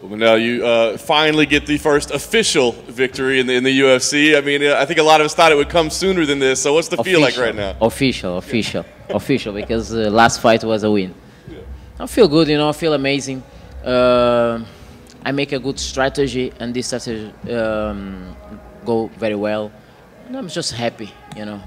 Well, now you finally get the first official victory in the UFC. I mean, I think a lot of us thought it would come sooner than this. So what's the feel like right now? Official, because the last fight was a win. Yeah. I feel good, you know. I feel amazing. I make a good strategy, and this strategy go very well. And I'm just happy, you know.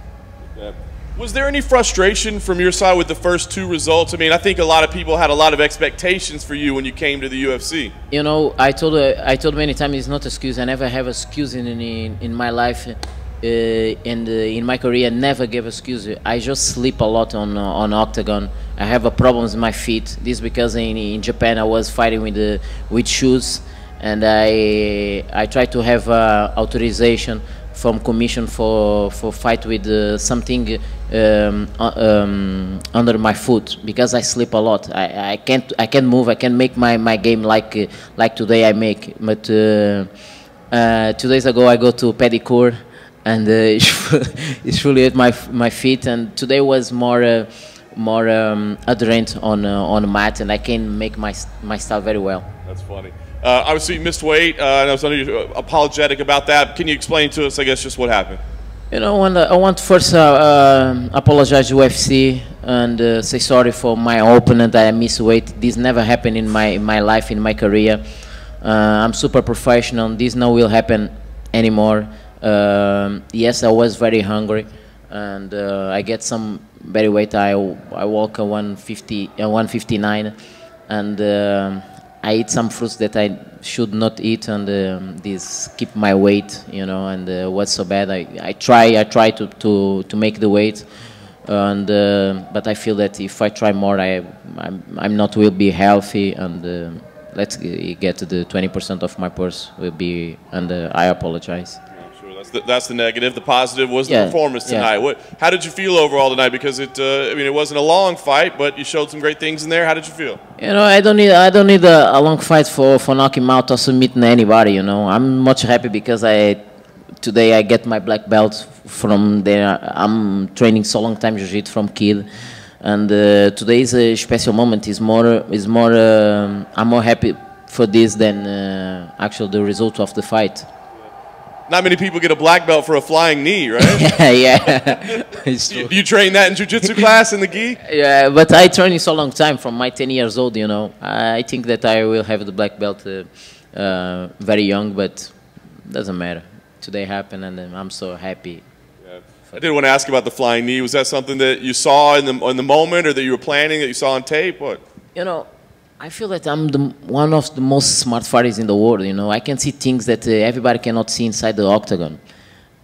Yeah. Was there any frustration from your side with the first two results? I mean, I think a lot of people had a lot of expectations for you when you came to the UFC. You know, I told many times it's not an excuse. I never have an excuse in my life, and in my career. I never gave excuse. I just sleep a lot on octagon. I have a problems in my feet. This is because in Japan I was fighting with shoes, and I try to have authorization from commission for fight with something under my foot, because I sleep a lot. I can't move. I can't make my game like today I make. But 2 days ago I go to pedicure, and it's really at my feet. And today was more adherent on the mat, and I can make my style very well. That's funny. Obviously, you missed weight, and I was apologetic about that. Can you explain to us, I guess, just what happened? You know, I want to first apologize to UFC and say sorry for my opponent that I missed weight. This never happened in my life, in my career. I'm super professional. This no will happen anymore. Yes, I was very hungry, and I get some very weight. I walk 159, and I eat some fruits that I should not eat, and this keep my weight, you know. And what's so bad? I try to make the weight, and but I feel that if I try more, I'm not will be healthy, and let's get to the 20% of my purse will be, and I apologize. That's the negative. The positive was the performance tonight. Yeah. How did you feel overall tonight? Because I mean, it wasn't a long fight, but you showed some great things in there. How did you feel? You know, I don't need a long fight for knocking him out or submitting anybody. You know, I'm much happy because today I get my black belt from there. I'm training so long time jiu-jitsu from kid, and today is a special moment. I'm more happy for this than actually the result of the fight. Not many people get a black belt for a flying knee, right? Yeah. It's true. Do you train that in jiu-jitsu class in the gi? Yeah, but I train it so long time, from my 10 years old, you know. I think that I will have the black belt very young, but doesn't matter. Today happened, and I'm so happy. Yeah. I did want to ask about the flying knee. Was that something that you saw in the moment, or that you were planning, that you saw on tape? What? You know, I feel that I'm one of the most smart fighters in the world. You know, I can see things that everybody cannot see inside the octagon.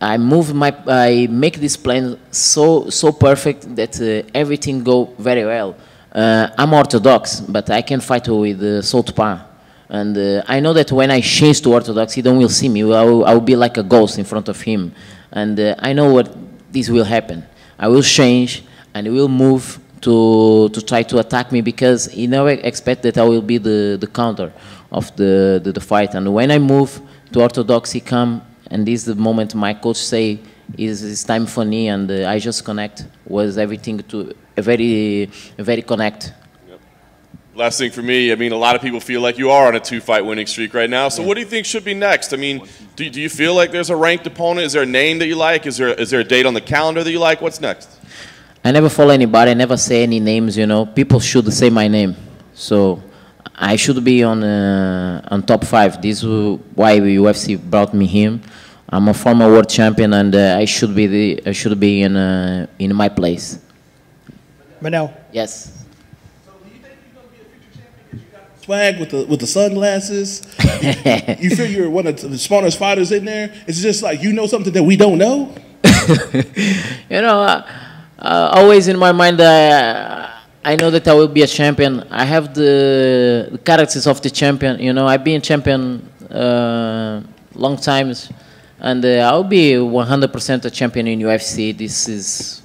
I make this plan so perfect that everything go very well. I'm orthodox, but I can fight with southpaw, and I know that when I change to orthodox, he don't will see me. I will be like a ghost in front of him, and I know what this will happen. I will change and will move to try to attack me, because he never expect that I will be the counter of the fight. And when I move to orthodox, he come, and this is the moment my coach say it's time for me, and I just connect. Was everything to very connect. Yep. Last thing for me, I mean, a lot of people feel like you are on a 2-fight winning streak right now. So what do you think should be next? I mean, do you feel like there's a ranked opponent? Is there a name that you like? Is there a date on the calendar that you like? What's next? I never follow anybody. I never say any names. You know, people should say my name, so I should be on top 5. This is why UFC brought me here. I'm a former world champion, and I should be in my place. Manel. Yes. So do you think you're gonna be a future champion because you got swag with the sunglasses? You feel you're one of the smartest fighters in there? It's just like you know something that we don't know. You know. Always in my mind, I know that I will be a champion. I have the characters of the champion. You know, I've been champion long times, and I'll be 100% a champion in UFC. This is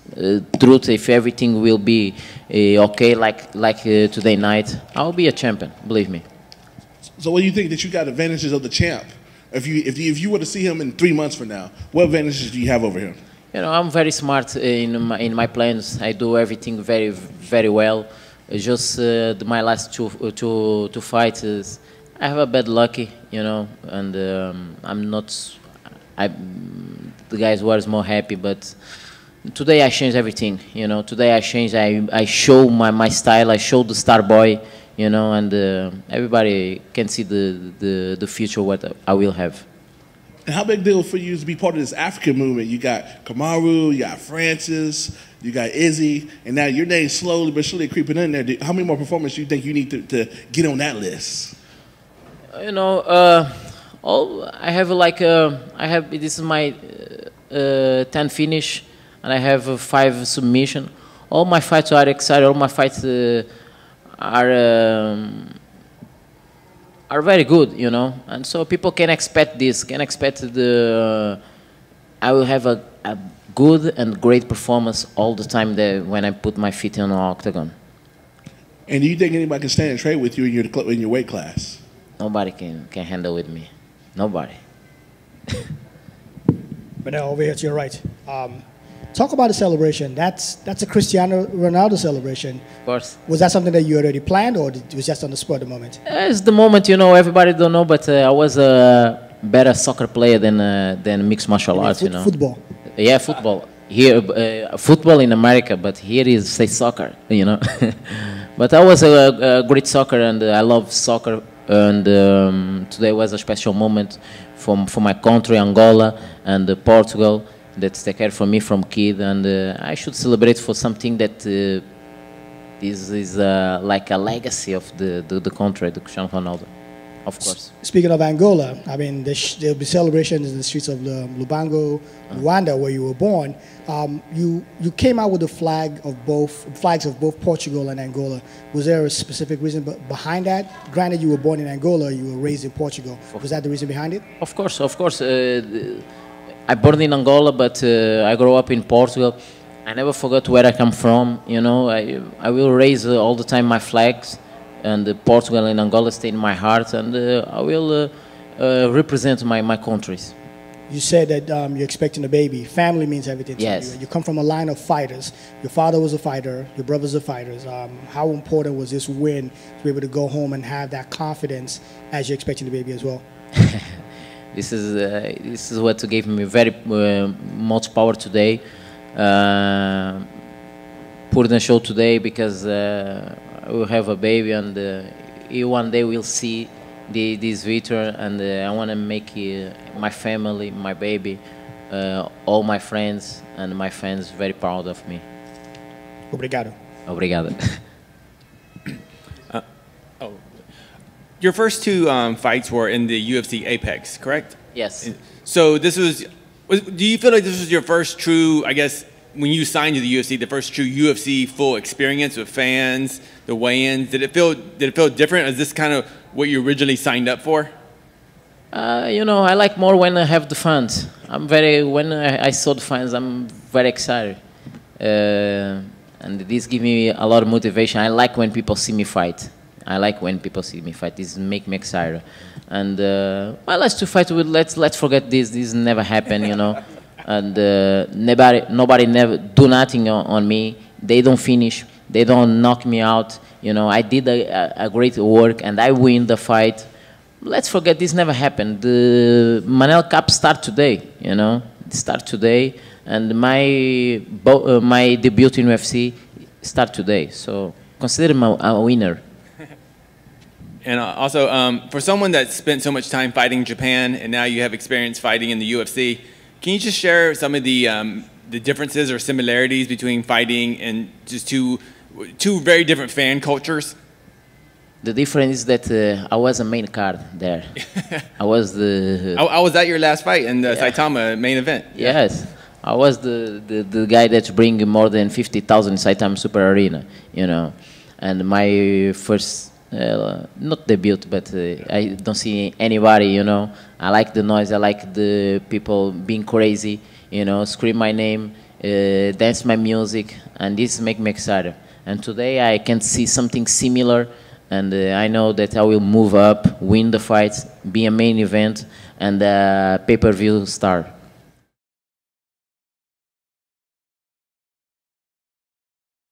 truth. If everything will be okay, like today night, I'll be a champion. Believe me. So, what do you think that you got advantages of the champ? If you were to see him in 3 months from now, what advantages do you have over him? You know, I'm very smart in my plans. I do everything very well. Just my last two fights, I have a bad lucky, you know, and I'm not. The guys was more happy, but today I changed everything. You know, today I changed. I show my style. I show the star boy. You know, and everybody can see the future what I will have. And how big deal for you to be part of this African movement? You got Kamaru, you got Francis, you got Izzy, and now your name's slowly but surely creeping in there. How many more performances do you think you need to get on that list? You know, I have like this is my 10 finish, and I have 5 submission. All my fights are exciting. All my fights are very good, you know, and so people can expect this. Can expect I will have a good and great performance all the time when I put my feet in the octagon. And do you think anybody can stand and trade with you in your weight class? Nobody can handle with me. Nobody. Manel, over here to your right. Talk about the celebration. That's a Cristiano Ronaldo celebration. Of course. Was that something that you already planned, or it was just on the spur of the moment? It's the moment, you know. Everybody don't know, but I was a better soccer player than mixed martial arts, you know. Football. Yeah, football. Here, football in America, but here is say soccer, you know. But I was a great soccer, and I love soccer. And today was a special moment for my country, Angola, and Portugal. That's take care for me from kid, and I should celebrate for something that is like a legacy of the country, the Cristiano Ronaldo, of course. Speaking of Angola, I mean, there'll be celebrations in the streets of Lubango, Rwanda, where you were born. You came out with the flags of both Portugal and Angola. Was there a specific reason behind that? Granted, you were born in Angola, you were raised in Portugal. Was that the reason behind it? Of course, of course. I born in Angola, but I grew up in Portugal. I never forgot where I come from. You know, I will raise all the time my flags, and Portugal and Angola stay in my heart, and I will represent my countries. You said that you're expecting a baby. Family means everything to yes. you. You come from a line of fighters. Your father was a fighter. Your brothers are fighters. How important was this win to be able to go home and have that confidence as you're expecting the baby as well? This is what gave me very much power today. Put in a show today because I will have a baby, and you one day will see this victory, and I want to make my family, my baby, all my friends and my fans very proud of me. Obrigado. Obrigado. Your first 2 fights were in the UFC Apex, correct? Yes. So this was, do you feel like this was your first true, I guess, when you signed to the UFC, the first true UFC full experience with fans, the weigh-ins? Did it feel different? Is this kind of what you originally signed up for? You know, I like more when I have the fans. When I saw the fans, I'm very excited. And this gives me a lot of motivation. I like when people see me fight. I like when people see me fight. This make me excited. And well, let's to fight with. Let's forget this. This never happened, you know. And nobody never do nothing on me. They don't finish. They don't knock me out. You know, I did a great work, and I win the fight. Let's forget this never happened. The Manel Kape start today. You know, start today, and my debut in UFC start today. So consider me a winner. And also, for someone that spent so much time fighting in Japan, and now you have experience fighting in the UFC, can you just share some of the differences or similarities between fighting and just two very different fan cultures? The difference is that I was a main card there. I was the. I was at your last fight in the Saitama main event. Yes, I was the guy that bring more than 50,000 Saitama Super Arena. You know, and my first. Not debut, but I don't see anybody, you know. I like the noise, I like the people being crazy, you know, scream my name, dance my music, and this make me excited. And today I can see something similar, and I know that I will move up, win the fights, be a main event, and pay-per-view star.